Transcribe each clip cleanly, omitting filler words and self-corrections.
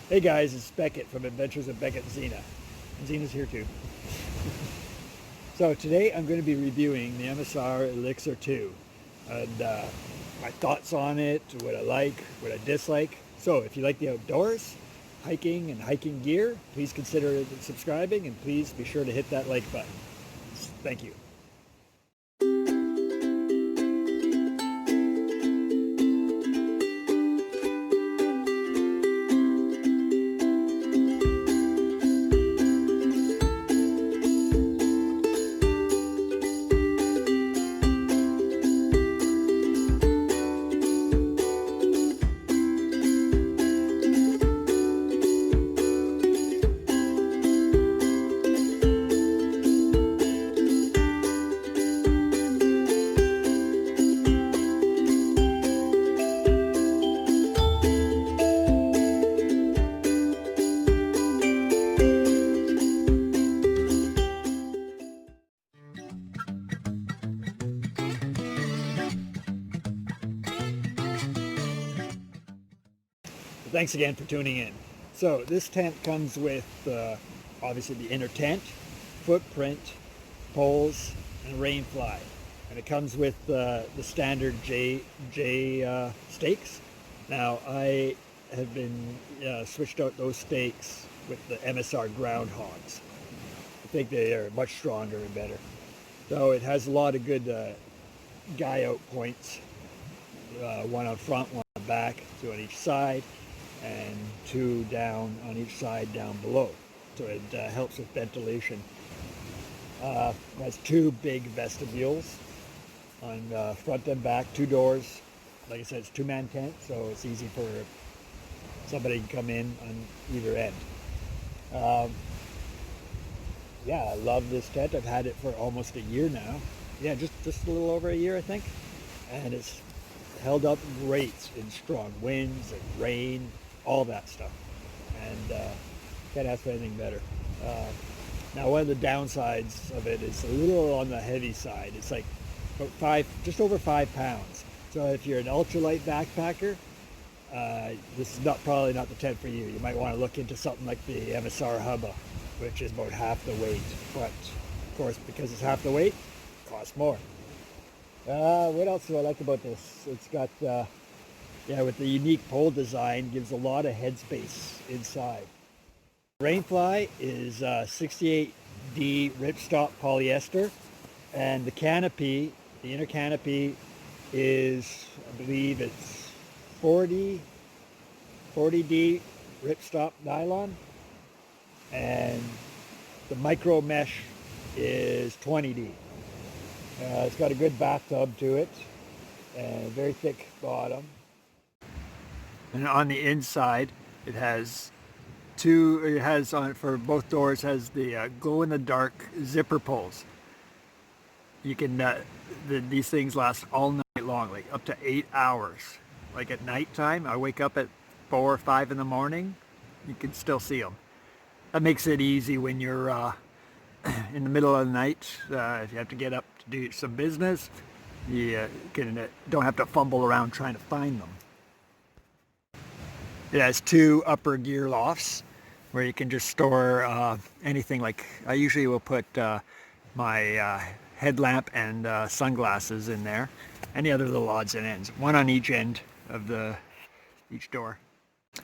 Hey guys, it's Beckett from Adventures of Beckett and Zena. And Zena's here too. So today I'm going to be reviewing the MSR Elixir 2 and my thoughts on it, what I like, what I dislike. So if you like the outdoors, hiking and hiking gear, please consider subscribing and please be sure to hit that like button. Thank you. Thanks again for tuning in. So this tent comes with obviously the inner tent, footprint, poles, and rain fly. And it comes with the standard J stakes. Now I have been switched out those stakes with the MSR groundhogs. I think they are much stronger and better. So it has a lot of good guy out points. One on front, one on back, two on each side, and two down on each side down below. So it helps with ventilation. It has two big vestibules on front and back, two doors. Like I said, it's two-man tent, so it's easy for somebody to come in on either end. Yeah, I love this tent. I've had it for almost a year now. Yeah, just a little over a year, I think. And it's held up great in strong winds and rain, all that stuff. And can't ask for anything better. Now, one of the downsides of it is a little on the heavy side. It's like about just over 5 pounds. So if you're an ultralight backpacker, this is probably not the tent for you. You might want to look into something like the MSR Hubba, which is about half the weight. But of course, because it's half the weight, it costs more. What else do I like about this? It's got, with the unique pole design, gives a lot of headspace inside. Rainfly is 68D ripstop polyester, and the canopy, the inner canopy, is, I believe it's 40D ripstop nylon, and the micro mesh is 20D. It's got a good bathtub to it and a very thick bottom. And on the inside, it has for both doors has the glow-in-the-dark zipper pulls. You can, these things last all night long, like up to 8 hours. Like at nighttime, I wake up at 4 or 5 in the morning, you can still see them. That makes it easy when you're in the middle of the night, if you have to get up to do some business, you don't have to fumble around trying to find them. It has two upper gear lofts where you can just store anything. Like I usually will put my headlamp and sunglasses in there. Any other little odds and ends. One on each end of each door.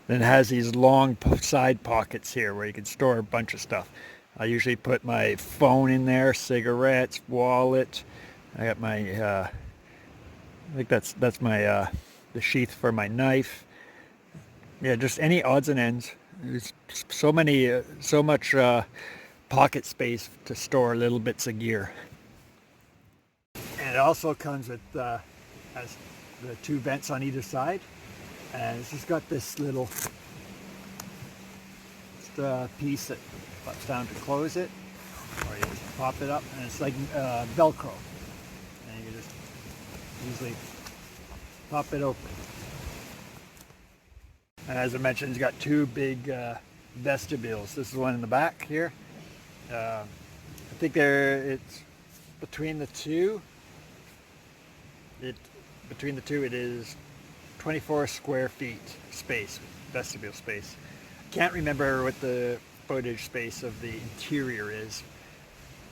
Then it has these long side pockets here where you can store a bunch of stuff. I usually put my phone in there, cigarettes, wallet. I got my, I think that's my, the sheath for my knife. Yeah, just any odds and ends. There's so much pocket space to store little bits of gear. And it also comes with, has the two vents on either side. And it's just got this little piece that pops down to close it, or you just pop it up, and it's like Velcro, and you just easily pop it open. And as I mentioned, it's got two big vestibules. This is one in the back here. I think it's between the two. It is 24 square feet space, vestibule space. can't remember what the footage space of the interior is,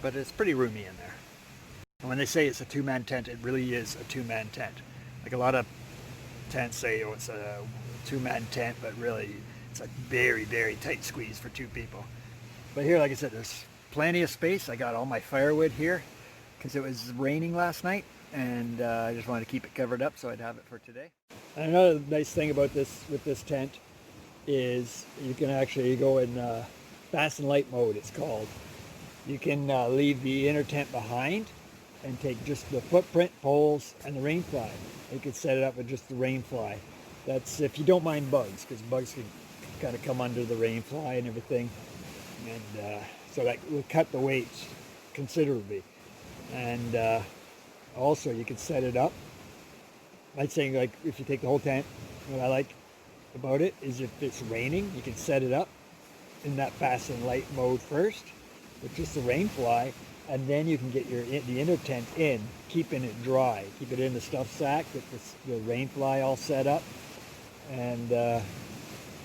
but it's pretty roomy in there. And when they say it's a two-man tent, it really is a two-man tent. Like a lot of tents say, oh, it's a two-man tent, but really it's a very, very tight squeeze for two people. But here, like I said, there's plenty of space. I got all my firewood here because it was raining last night, and I just wanted to keep it covered up so I'd have it for today. And another nice thing about this with this tent is you can actually go in fast and light mode, it's called. You can leave the inner tent behind and take just the footprint, poles, and the rain fly. You can set it up with just the rain fly. That's if you don't mind bugs, because bugs can kind of come under the rain fly and everything. And so that will cut the weight considerably. And also you can set it up. I'm saying, like, if you take the whole tent, what I like about it is if it's raining, you can set it up in that fast and light mode first with just the rain fly, and then you can get the inner tent in, keeping it dry. Keep it in the stuff sack with the rain fly all set up, and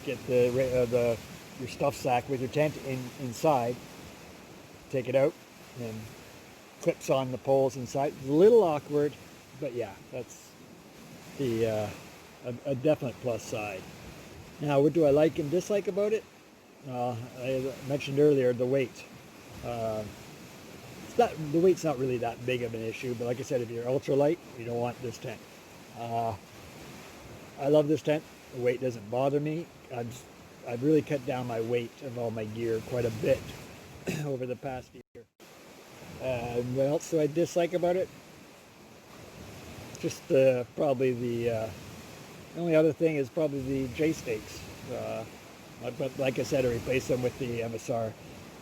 get your stuff sack with your tent inside. Take it out, and clips on the poles inside. It's a little awkward, but yeah, that's a definite plus side. Now, what do I like and dislike about it? I mentioned earlier the weight. The weight's not really that big of an issue, but like I said, if you're ultralight, you don't want this tent. I love this tent. The weight doesn't bother me. I've really cut down my weight of all my gear quite a bit over the past year. What else do I dislike about it? Just probably the only other thing is probably the J stakes. But like I said, I replaced them with the MSR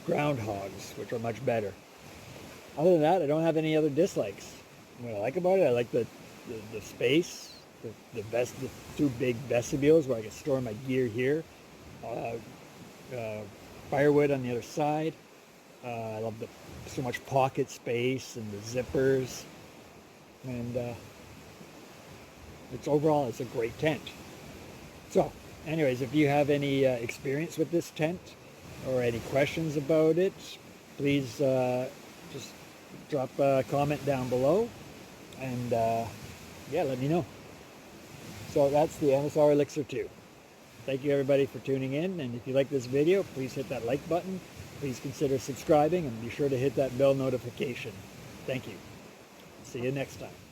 Groundhogs, which are much better. Other than that, I don't have any other dislikes. What I like about it, I like the space, the two big vestibules where I can store my gear here, firewood on the other side. I love so much pocket space and the zippers, and overall it's a great tent. So anyways, if you have any experience with this tent or any questions about it, please just drop a comment down below, and yeah, let me know. So that's the MSR Elixir 2. Thank you everybody for tuning in, and if you like this video, please hit that like button. Please consider subscribing and be sure to hit that bell notification. Thank you. See you next time.